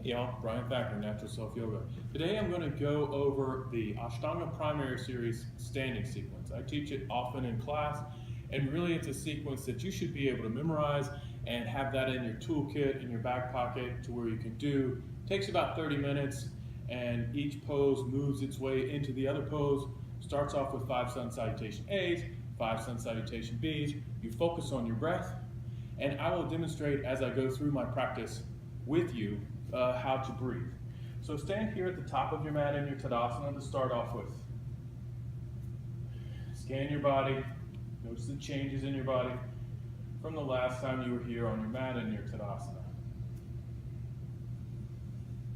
Y'all, Brian Thacker, Natural Self Yoga. Today I'm going to go over the Ashtanga Primary Series standing sequence. I teach it often in class, and really it's a sequence that you should be able to memorize and have that in your toolkit, in your back pocket, to where you can do. It takes about 30 minutes, and each pose moves its way into the other pose. Starts off with 5 sun salutation A's, 5 sun salutation B's. You focus on your breath, and I will demonstrate as I go through my practice with you how to breathe. So stand here at the top of your mat in your Tadasana to start off with. Scan your body. Notice the changes in your body from the last time you were here on your mat in your Tadasana.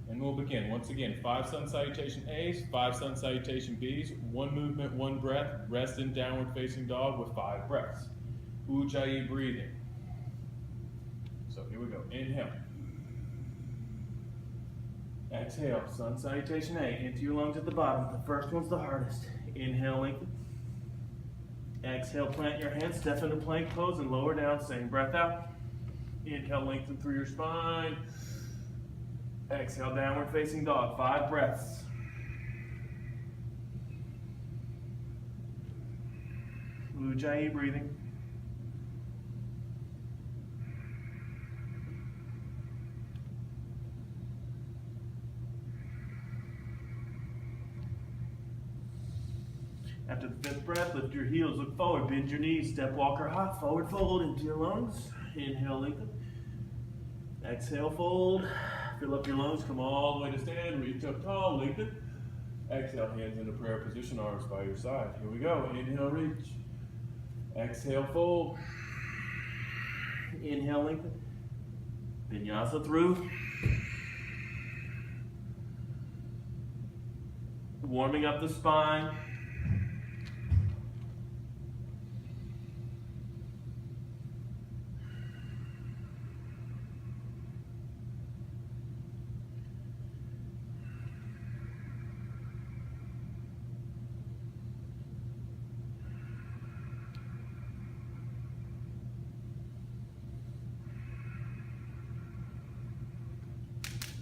And we'll begin. Once again, 5 sun salutation A's, 5 sun salutation B's, 1 movement, 1 breath, rest in downward facing dog with 5 breaths. Ujjayi breathing. So here we go. Inhale. Exhale, sun salutation A, into your lunge at the bottom. The first one's the hardest. Inhale, lengthen. Exhale, plant your hands, step into plank pose and lower down, same breath out. Inhale, lengthen through your spine. Exhale, downward facing dog, 5 breaths. Ujjayi breathing. After the 5th breath, lift your heels, look forward, bend your knees, step, walk, or hop, forward fold into your lungs. Inhale, lengthen. Exhale, fold. Fill up your lungs, come all the way to stand, reach up tall, lengthen. Exhale, hands into prayer position, arms by your side. Here we go. Inhale, reach. Exhale, fold. Inhale, lengthen. Vinyasa through. Warming up the spine.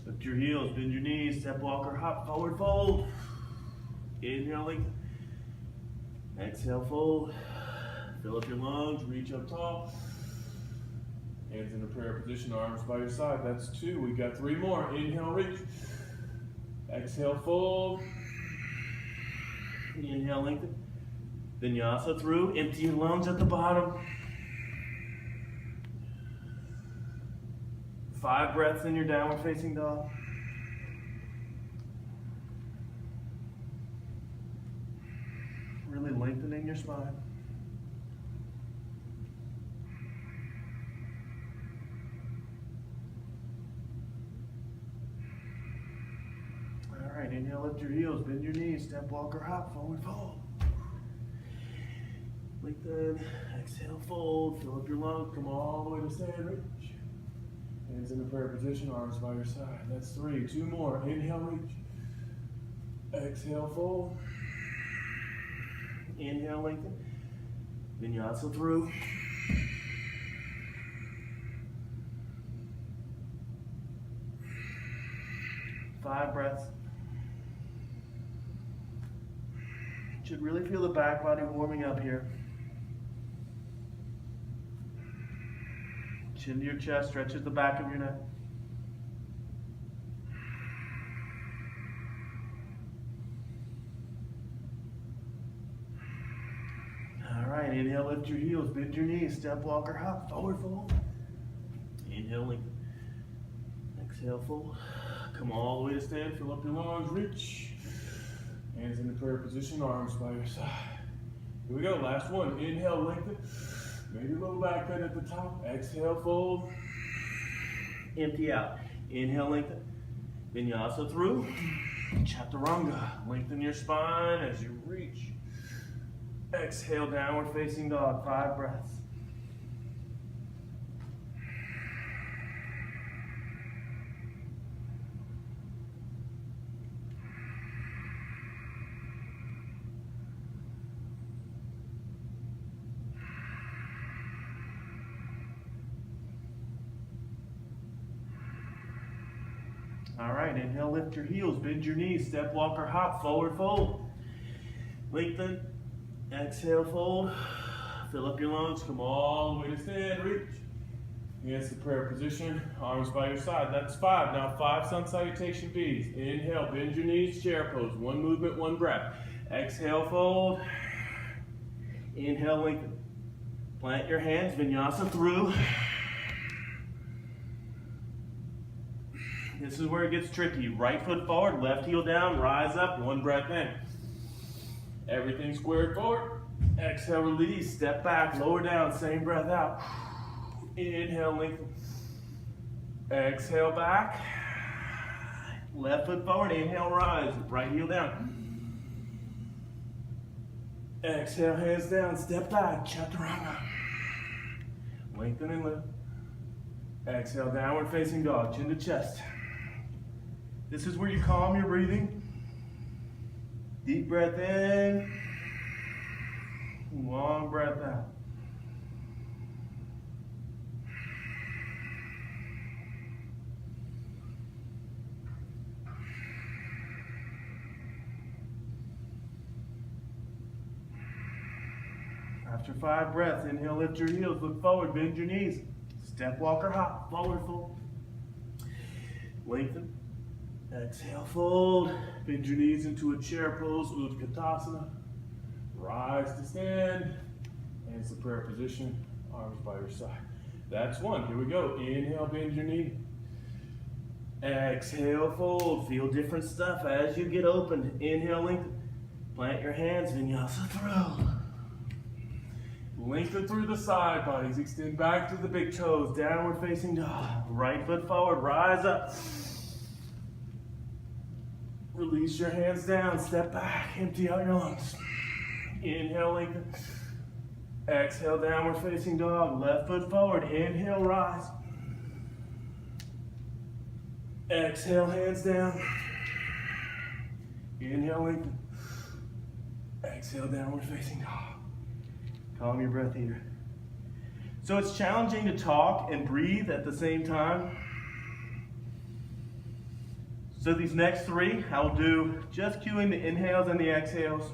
Lift your heels, bend your knees, step, walk, or hop, forward fold. Inhale, lengthen. Exhale, fold. Fill up your lungs, reach up tall. Hands into prayer position, arms by your side. That's 2. We got 3 more. Inhale, reach. Exhale, fold. Inhale, lengthen. Vinyasa through. Empty your lungs at the bottom. 5 breaths in your downward facing dog. Really lengthening your spine. All right, inhale, lift your heels, bend your knees, step, walk, or hop, forward fold. Lengthen, exhale, fold, fill up your lungs, come all the way to stand, reach. Hands in the prayer position, arms by your side. That's 3. 2 more. Inhale, reach. Exhale, fold. Inhale, lengthen. Vinyasa through. Five breaths. Should really feel the back body warming up here. Chin to your chest, stretches the back of your neck. All right, inhale, lift your heels, bend your knees, step, walk, or hop, forward fold. Inhale, lengthen. Exhale, fold. Come all the way to stand, fill up your lungs, reach. Hands into prayer position, arms by your side. Here we go, last one. Inhale, lengthen. Maybe a little back bend at the top. Exhale, fold. Empty out. Inhale, lengthen. Vinyasa through. Chaturanga. Lengthen your spine as you reach. Exhale, downward facing dog. 5 breaths. All right, inhale, lift your heels, bend your knees, step, walk, or hop, forward fold. Lengthen, exhale, fold. Fill up your lungs, come all the way to stand, reach. Against the prayer position, arms by your side. That's 5. Now 5 sun salutation B's. Inhale, bend your knees, chair pose. 1 movement, 1 breath. Exhale, fold. Inhale, lengthen. Plant your hands, vinyasa through. This is where it gets tricky. Right foot forward, left heel down, rise up, 1 breath in. Everything squared forward. Exhale, release, step back, lower down, same breath out. Inhale, lengthen. Exhale, back. Left foot forward, inhale, rise, right heel down. Exhale, hands down, step back, chaturanga. Lengthen and lift. Exhale, downward facing dog, chin to chest. This is where you calm your breathing. Deep breath in. Long breath out. After 5 breaths, inhale, lift your heels, look forward, bend your knees. Step, walk, or hop, forward fold. Lengthen. Exhale, fold. Bend your knees into a chair pose, Utkatasana. Rise to stand. Hands to prayer position, arms by your side. That's 1. Here we go. Inhale, bend your knee. Exhale, fold. Feel different stuff as you get open. Inhale, lengthen. Plant your hands, vinyasa through. Lengthen through the side bodies. Extend back to the big toes. Downward facing dog. Right foot forward. Rise up. Release your hands down. Step back. Empty out your lungs. Inhale, lengthen. Exhale, downward facing dog. Left foot forward. Inhale, rise. Exhale, hands down. Inhale, lengthen. Exhale, downward facing dog. Calm your breath here. So it's challenging to talk and breathe at the same time. So these next 3, I'll do just cueing the inhales and the exhales.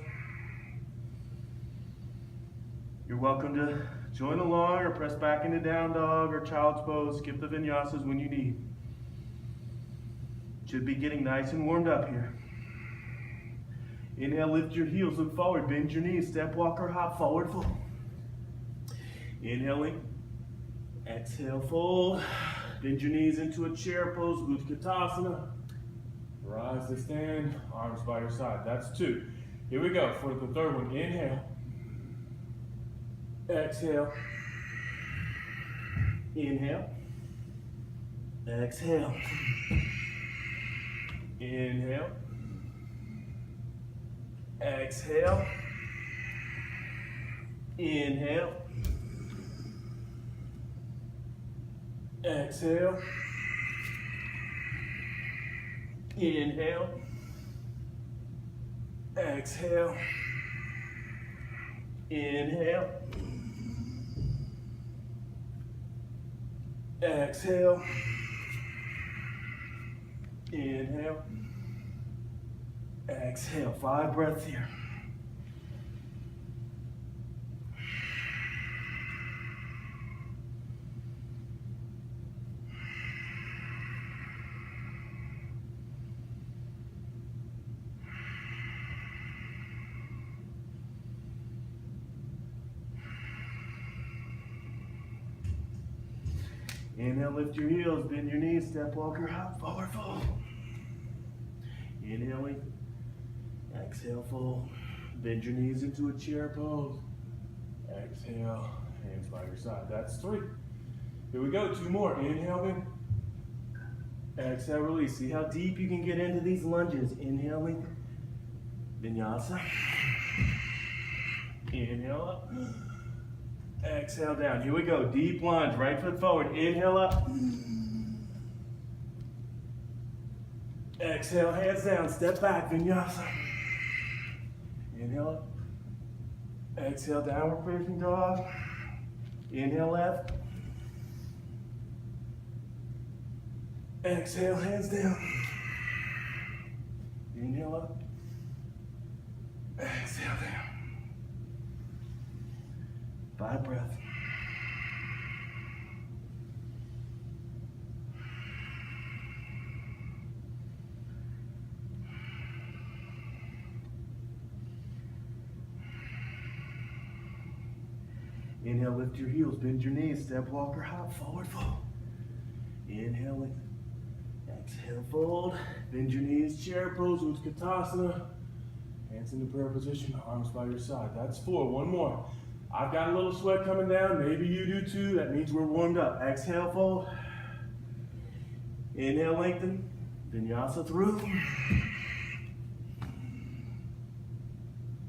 You're welcome to join along or press back into down dog or child's pose. Skip the vinyasas when you need. Should be getting nice and warmed up here. Inhale, lift your heels, look forward, bend your knees, step, walk, or hop, forward fold. Inhaling, exhale, fold. Bend your knees into a chair pose, Utkatasana. Rise to stand, arms by your side. That's 2. Here we go for the 3rd one. Inhale, exhale, inhale, exhale, inhale, exhale, inhale, exhale, inhale, exhale, inhale, exhale, inhale, exhale. 5 breaths here. Inhale, lift your heels, bend your knees, step, walk, or hop, forward fold. Inhaling, exhale, fold. Bend your knees into a chair pose. Exhale, hands by your side. That's 3. Here we go, 2 more. Inhale, in. Exhale, release. See how deep you can get into these lunges. Inhaling, vinyasa. Inhale up. Exhale down. Here we go. Deep lunge. Right foot forward. Inhale up. Exhale, hands down. Step back. Vinyasa. Inhale up. Exhale, downward facing dog. Inhale left. Exhale, hands down. Inhale up. Exhale down. 5 breaths. Inhale, lift your heels, bend your knees, step, walk, or hop, forward fold. Inhale, lengthen. Exhale, fold. Bend your knees, chair pose, Utkatasana. Hands into prayer position, arms by your side. That's 4. One more. I've got a little sweat coming down. Maybe you do too. That means we're warmed up. Exhale, fold. Inhale, lengthen. Vinyasa through.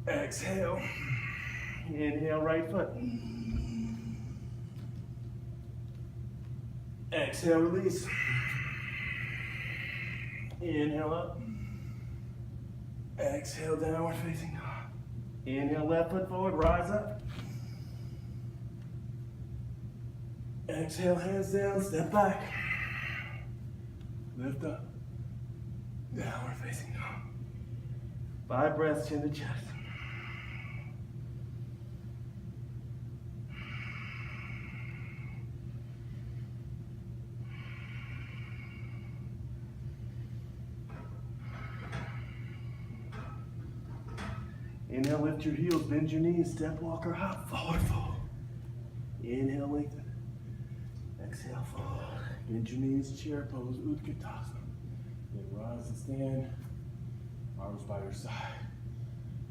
Exhale. Inhale, right foot. Exhale, release. Inhale up. Exhale, downward facing dog. Inhale, left foot forward, rise up. Exhale, hands down, step back. Lift up. Downward facing dog. 5 breaths, chin to chest. Inhale, lift your heels, bend your knees, step, walk, or hop, forward fold. Inhale, lengthen. Exhale, fold. Bend your knees, chair pose, Utkatasana. Then rise and stand, arms by your side.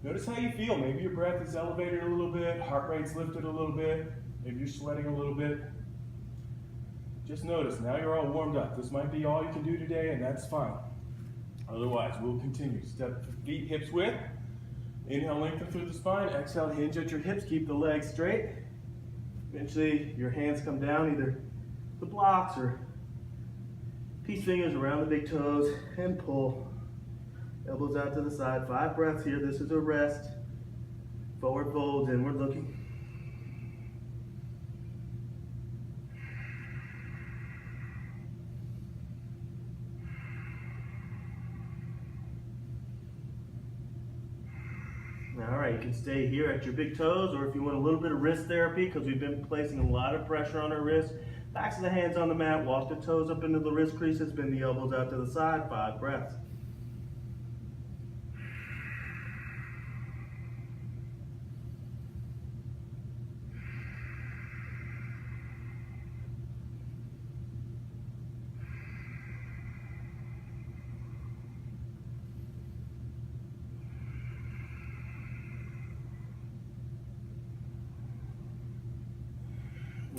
Notice how you feel. Maybe your breath is elevated a little bit, heart rate's lifted a little bit, maybe you're sweating a little bit. Just notice, now you're all warmed up. This might be all you can do today, and that's fine. Otherwise, we'll continue. Step feet hips width. Inhale, lengthen through the spine. Exhale, hinge at your hips. Keep the legs straight. Eventually, your hands come down, either the blocks or peace fingers around the big toes, and pull. Elbows out to the side. 5 breaths here. This is a rest. Forward folds, inward looking. All right, you can stay here at your big toes, or if you want a little bit of wrist therapy, because we've been placing a lot of pressure on our wrists, backs of the hands on the mat, walk the toes up into the wrist creases, bend the elbows out to the side, 5 breaths.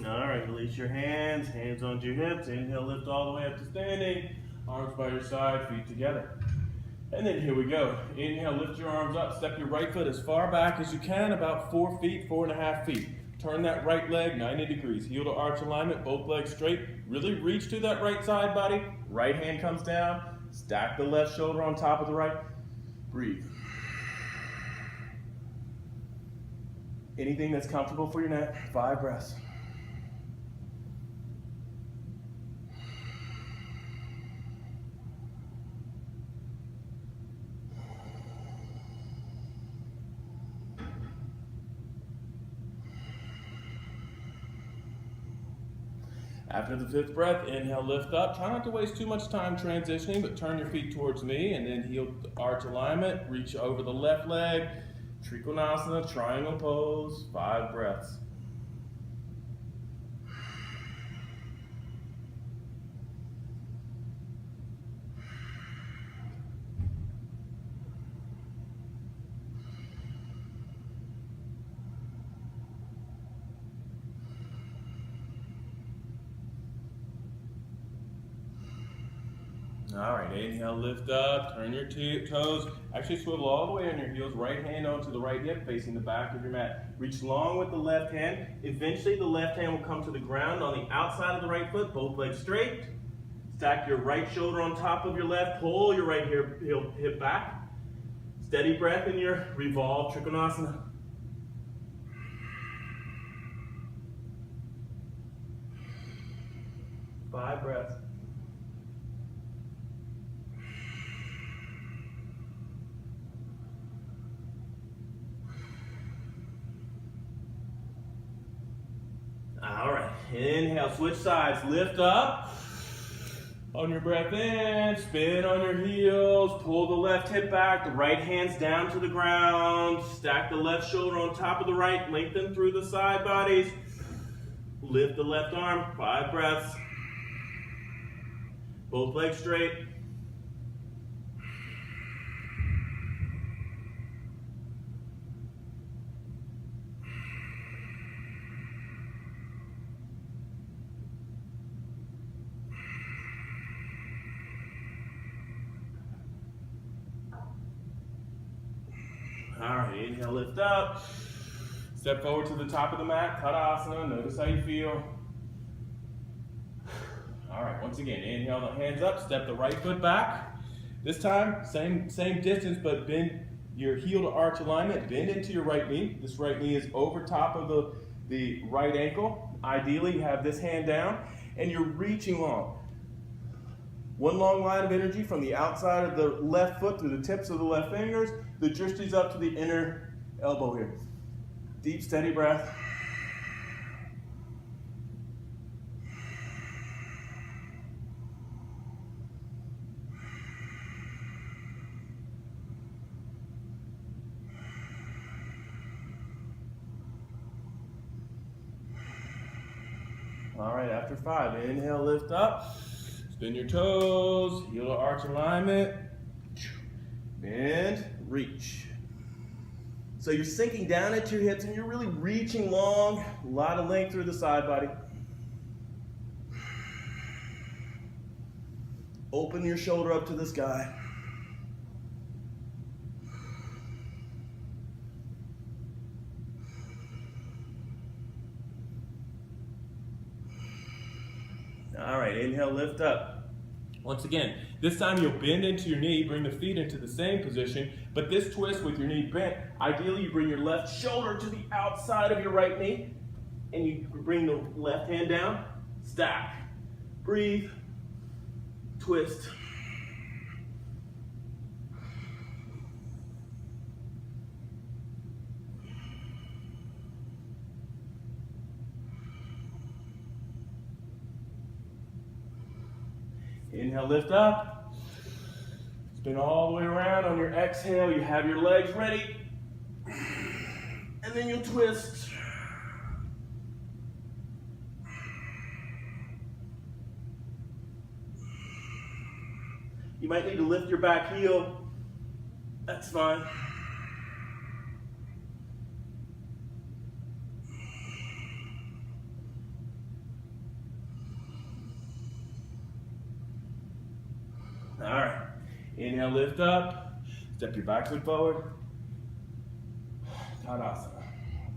All right, release your hands, hands onto your hips. Inhale, lift all the way up to standing. Arms by your side, feet together. And then here we go. Inhale, lift your arms up. Step your right foot as far back as you can, about 4 feet, 4.5 feet. Turn that right leg 90 degrees. Heel to arch alignment, both legs straight. Really reach to that right side body. Right hand comes down. Stack the left shoulder on top of the right. Breathe. Anything that's comfortable for your neck. 5 breaths. After the 5th breath, inhale, lift up. Try not to waste too much time transitioning, but turn your feet towards me, and then heel to arch alignment. Reach over the left leg. Trikonasana, triangle pose. 5 breaths. All right, inhale, lift up, turn your toes. Actually swivel all the way on your heels, right hand onto the right hip, facing the back of your mat. Reach long with the left hand. Eventually the left hand will come to the ground on the outside of the right foot, both legs straight. Stack your right shoulder on top of your left, pull your right hip back. Steady breath in your revolve Trikonasana. Five breaths. Inhale, switch sides, lift up. On your breath in, spin on your heels, pull the left hip back, the right hand's down to the ground, stack the left shoulder on top of the right, lengthen through the side bodies, lift the left arm, 5 breaths, both legs straight. All right, inhale, lift up. Step forward to the top of the mat, Tadasana. Notice how you feel. All right, once again, inhale the hands up, step the right foot back. This time, same distance, but bend your heel to arch alignment, bend into your right knee. This right knee is over top of the right ankle. Ideally, you have this hand down, and you're reaching long. One long line of energy from the outside of the left foot through the tips of the left fingers. The drishti's up to the inner elbow here. Deep, steady breath. All right, after 5, inhale, lift up. Spin your toes, heel to arch alignment. Bend, reach. So you're sinking down into your hips and you're really reaching long. A lot of length through the side body. Open your shoulder up to the sky. All right, inhale, lift up. Once again, this time you'll bend into your knee, bring the feet into the same position, but this twist with your knee bent, ideally you bring your left shoulder to the outside of your right knee, and you bring the left hand down, stack, breathe, twist. Inhale, lift up. Spin all the way around. On your exhale, you have your legs ready. And then you'll twist. You might need to lift your back heel. That's fine. All right, inhale, lift up, step your back foot forward, Tadasana.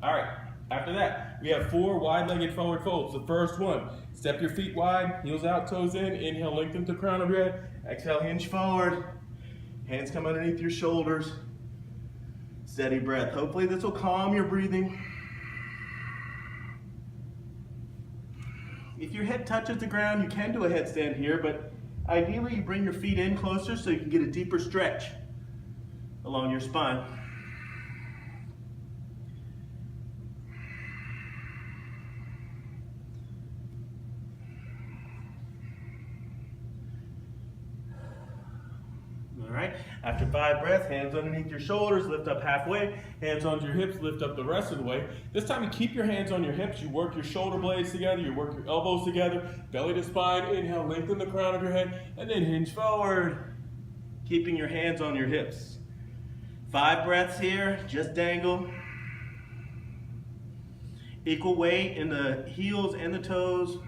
All right, after that, we have 4 wide-legged forward folds. The first one, step your feet wide, heels out, toes in, inhale, lengthen the crown of your head, exhale, hinge forward, hands come underneath your shoulders, steady breath. Hopefully this will calm your breathing. If your head touches the ground, you can do a headstand here, but ideally, you bring your feet in closer so you can get a deeper stretch along your spine. All right, after 5 breaths, hands underneath your shoulders, lift up halfway, hands onto your hips, lift up the rest of the way. This time you keep your hands on your hips, you work your shoulder blades together, you work your elbows together, belly to spine, inhale, lengthen the crown of your head, and then hinge forward, keeping your hands on your hips. 5 breaths here, just dangle. Equal weight in the heels and the toes.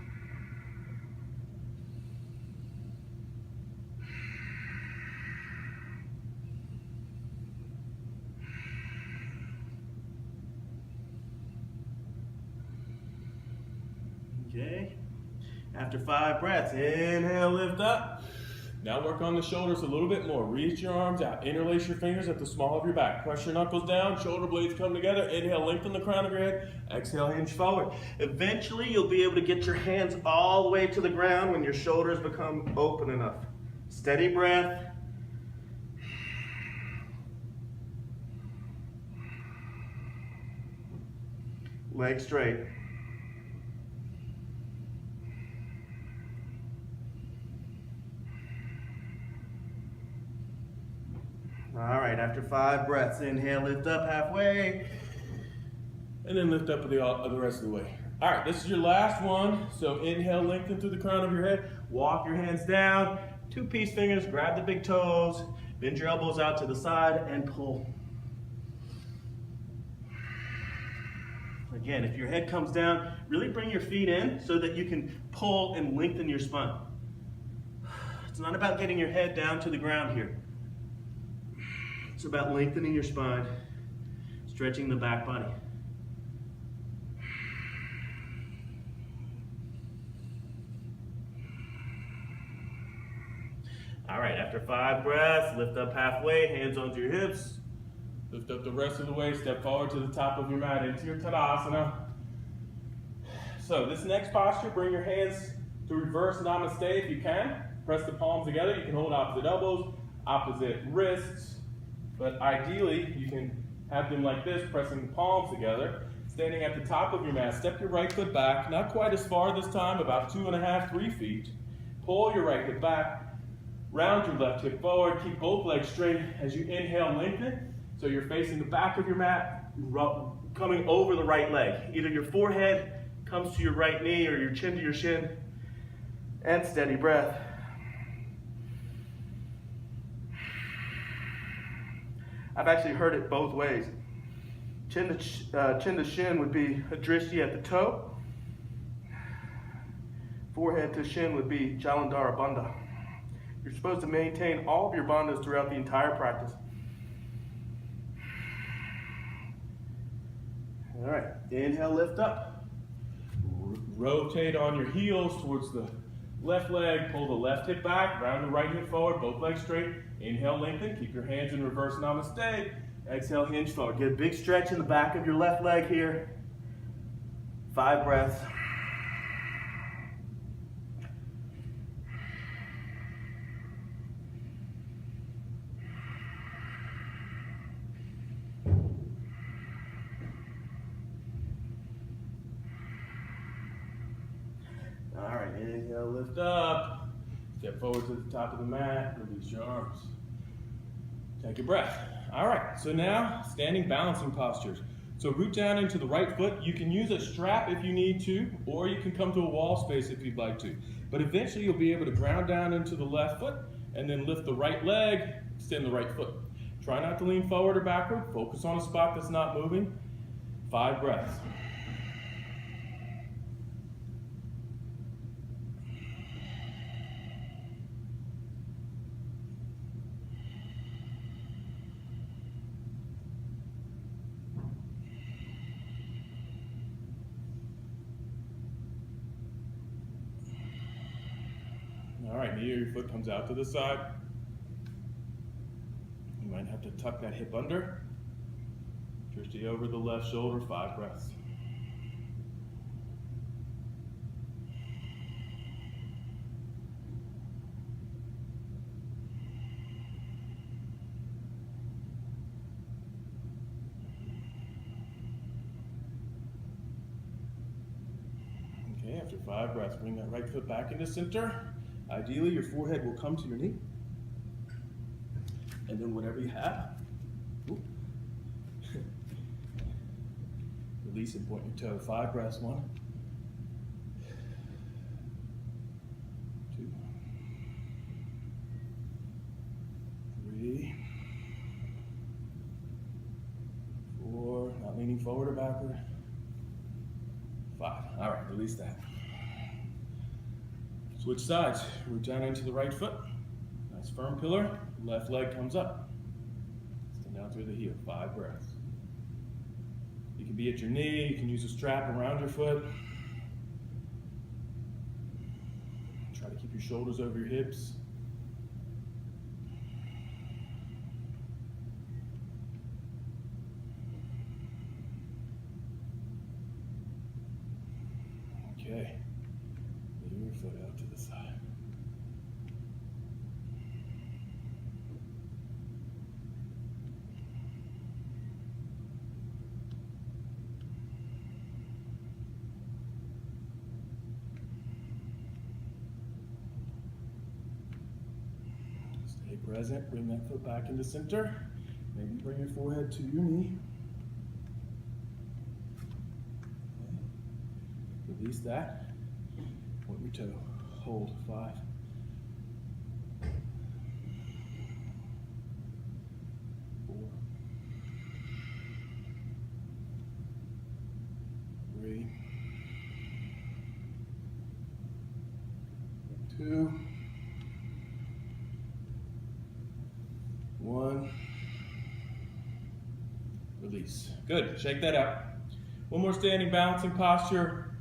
Okay, after 5 breaths, inhale, lift up. Now work on the shoulders a little bit more. Reach your arms out, interlace your fingers at the small of your back. Press your knuckles down, shoulder blades come together. Inhale, lengthen the crown of your head. Exhale, hinge forward. Eventually, you'll be able to get your hands all the way to the ground when your shoulders become open enough. Steady breath. Legs straight. All right, after 5 breaths, inhale, lift up halfway. And then lift up the rest of the way. All right, this is your last one. So inhale, lengthen through the crown of your head. Walk your hands down. 2 peace fingers, grab the big toes. Bend your elbows out to the side and pull. Again, if your head comes down, really bring your feet in so that you can pull and lengthen your spine. It's not about getting your head down to the ground here. It's about lengthening your spine, stretching the back body. All right, after 5 breaths, lift up halfway, hands onto your hips. Lift up the rest of the way, step forward to the top of your mat into your Tadasana. So this next posture, bring your hands to reverse namaste if you can. Press the palms together. You can hold opposite elbows, opposite wrists, but ideally you can have them like this, pressing the palms together. Standing at the top of your mat, step your right foot back, not quite as far this time, about 2.5, 3 feet. Pull your right hip back, round your left hip forward, keep both legs straight. As you inhale, lengthen. So you're facing the back of your mat, coming over the right leg. Either your forehead comes to your right knee or your chin to your shin. And steady breath. I've actually heard it both ways. Chin to shin would be a drishti at the toe. Forehead to shin would be Jalandhara Bandha. You're supposed to maintain all of your bandhas throughout the entire practice. All right, inhale, lift up. Rotate on your heels towards the left leg, pull the left hip back, round the right hip forward, both legs straight. Inhale, lengthen, keep your hands in reverse namaste. Exhale, hinge forward. Get a big stretch in the back of your left leg here. 5 breaths. All right, inhale, lift up. Step forward to the top of the mat, release your arms. Take a breath. All right, so now standing balancing postures. So root down into the right foot. You can use a strap if you need to, or you can come to a wall space if you'd like to. But eventually you'll be able to ground down into the left foot and then lift the right leg, extend the right foot. Try not to lean forward or backward. Focus on a spot that's not moving. 5 breaths. All right, knee or your foot comes out to the side. You might have to tuck that hip under. Drishti over the left shoulder, 5 breaths. Okay, after 5 breaths, bring that right foot back into center. Ideally, your forehead will come to your knee. And then whatever you have, release and point your toe. 5 breaths. 1, 2, 3, 4, not leaning forward or backward. 5. All right, release that. Switch sides. Root down into the right foot. Nice firm pillar. Left leg comes up. Stand down through the heel. 5 breaths. You can be at your knee. You can use a strap around your foot. Try to keep your shoulders over your hips. Okay. Leave your foot out to the side. Stay Stay present, bring that foot back into center. Maybe bring your forehead to your knee. Okay. Release that. Point your toe. Hold. 5. 4. 3. 2. 1. Release. Good. Shake that out. One more standing balancing posture.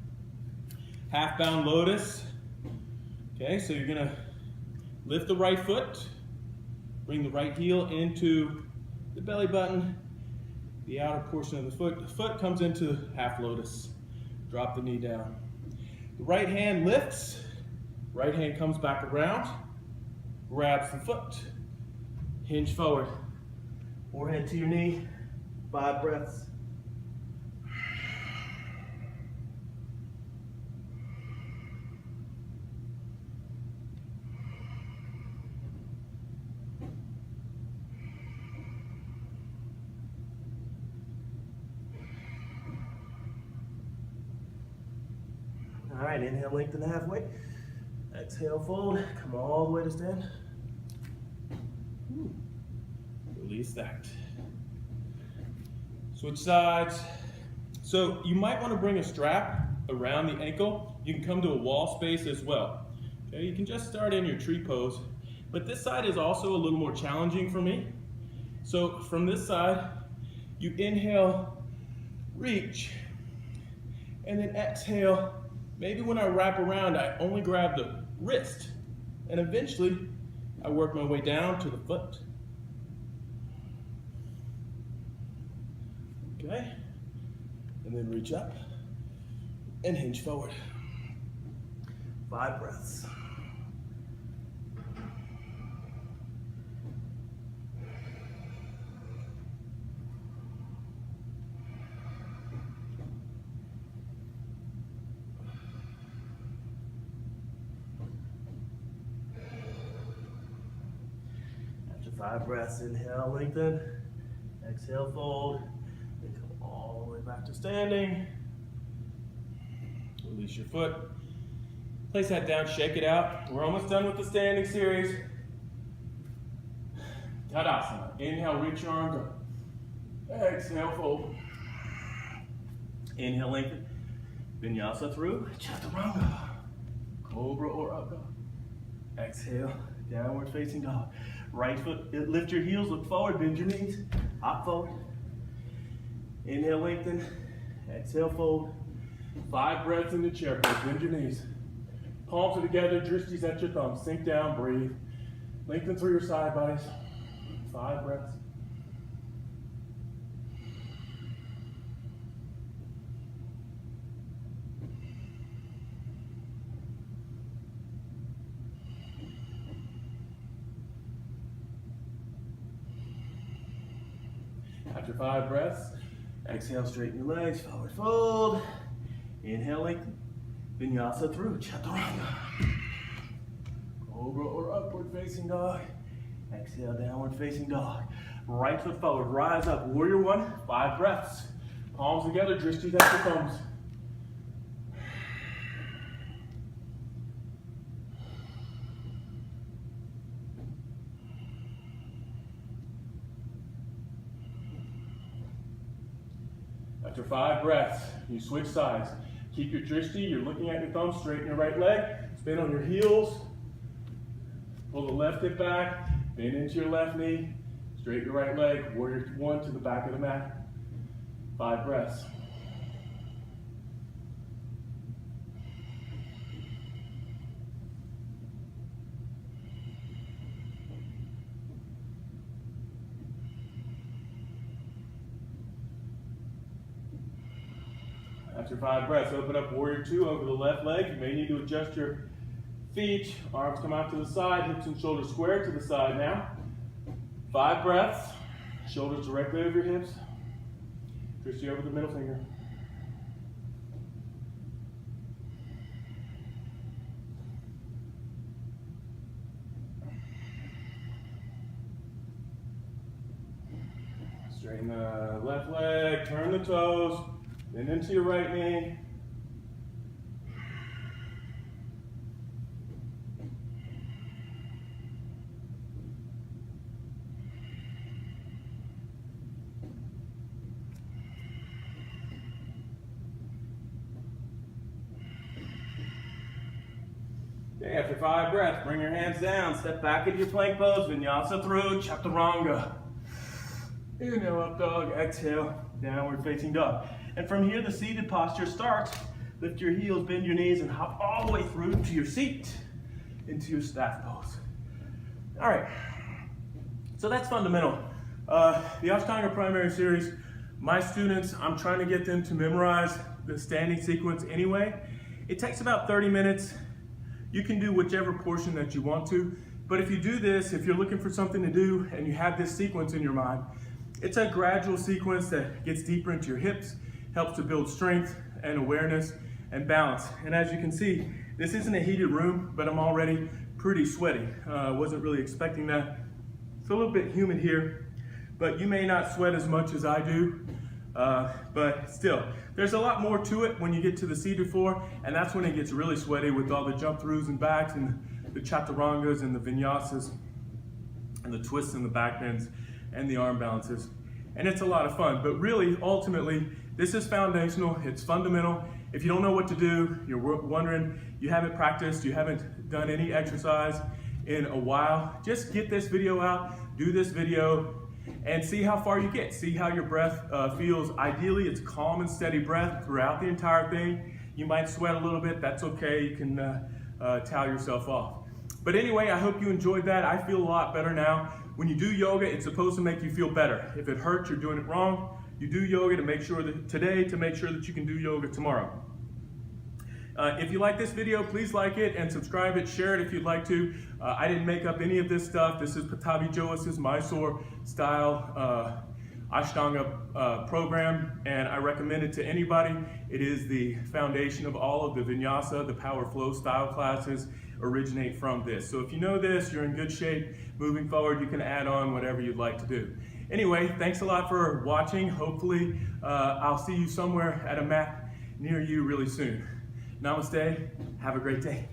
Half bound lotus. Okay, so you're going to lift the right foot. Bring the right heel into the belly button, the outer portion of the foot. The foot comes into half lotus. Drop the knee down. The right hand lifts. Right hand comes back around. Grabs the foot. Hinge forward. Forehead to your knee. 5 breaths. All right, inhale, lengthen halfway. Exhale, fold. Come all the way to stand. Release that. Switch sides. So you might want to bring a strap around the ankle. You can come to a wall space as well. Okay, you can just start in your tree pose, but this side is also a little more challenging for me. So from this side, you inhale, reach, and then exhale. Maybe when I wrap around, I only grab the wrist, and eventually I work my way down to the foot. Okay, and then reach up and hinge forward. 5 breaths. After 5 breaths, inhale, lengthen. Exhale, fold. Then come all the way back to standing. Release your foot. Place that down, shake it out. We're almost done with the standing series. Tadasana. Inhale, reach your arms up. Exhale, fold. Inhale, lengthen. Vinyasa through. Chaturanga. Cobra or up dog. Exhale, downward facing dog. Right foot, lift your heels, look forward, bend your knees. Hop forward. Inhale, lengthen. Exhale, fold. 5 breaths in the chair pose. Bend your knees. Palms are together, drishtis at your thumbs. Sink down, breathe. Lengthen through your side bodies. 5 breaths. After 5 breaths, Exhale, straighten your legs, forward fold. Inhale, lengthen. Vinyasa through, chaturanga. Cobra or upward facing dog. Exhale, downward facing dog. Right foot forward, rise up, warrior 1, 5 breaths. palms together, drishtis at your thumbs. After 5 breaths, you switch sides. Keep your drishti, you're looking at your thumbs, straighten your right leg, spin on your heels, pull the left hip back, bend into your left knee, straighten your right leg, warrior 1 to the back of the mat. 5 breaths. After 5 breaths, open up warrior 2 over the left leg. You may need to adjust your feet. Arms come out to the side, hips and shoulders square to the side now. 5 breaths. Shoulders directly over your hips. Drishti over the middle finger. Straighten the left leg, turn the toes, then into your right knee. Okay, after 5 breaths, bring your hands down, step back into your plank pose, vinyasa through, chaturanga. Inhale, up dog, exhale, downward facing dog. And from here, the seated posture starts. Lift your heels, bend your knees, and hop all the way through to your seat, into your staff pose. All right, so that's fundamental. The Ashtanga primary series, my students, I'm trying to get them to memorize the standing sequence anyway. It takes about 30 minutes. You can do whichever portion that you want to, but if you do this, if you're looking for something to do and you have this sequence in your mind, it's a gradual sequence that gets deeper into your hips, helps to build strength and awareness and balance. And as you can see, this isn't a heated room, but I'm already pretty sweaty. Wasn't really expecting that. It's a little bit humid here, but you may not sweat as much as I do. But still, there's a lot more to it when you get to the seated floor, and that's when it gets really sweaty with all the jump throughs and backs and the chaturangas and the vinyasas and the twists and the back bends and the arm balances. And it's a lot of fun, but really, ultimately, this is foundational, it's fundamental. If you don't know what to do, you're wondering, you haven't practiced, you haven't done any exercise in a while, just get this video out, do this video, and see how far you get. See how your breath feels. Ideally, it's calm and steady breath throughout the entire thing. You might sweat a little bit, that's okay. You can towel yourself off. But anyway, I hope you enjoyed that. I feel a lot better now. When you do yoga, it's supposed to make you feel better. If it hurts, you're doing it wrong. You do yoga to make sure that today, to make sure that you can do yoga tomorrow. If you like this video, please like it and subscribe it, share it if you'd like to. I didn't make up any of this stuff. This is Patabi Joas's Mysore style Ashtanga program, and I recommend it to anybody. It is the foundation of all of the vinyasa, the power flow style classes originate from this. So if you know this, you're in good shape. Moving forward, you can add on whatever you'd like to do. Anyway, thanks a lot for watching. Hopefully, I'll see you somewhere at a mat near you really soon. Namaste, have a great day.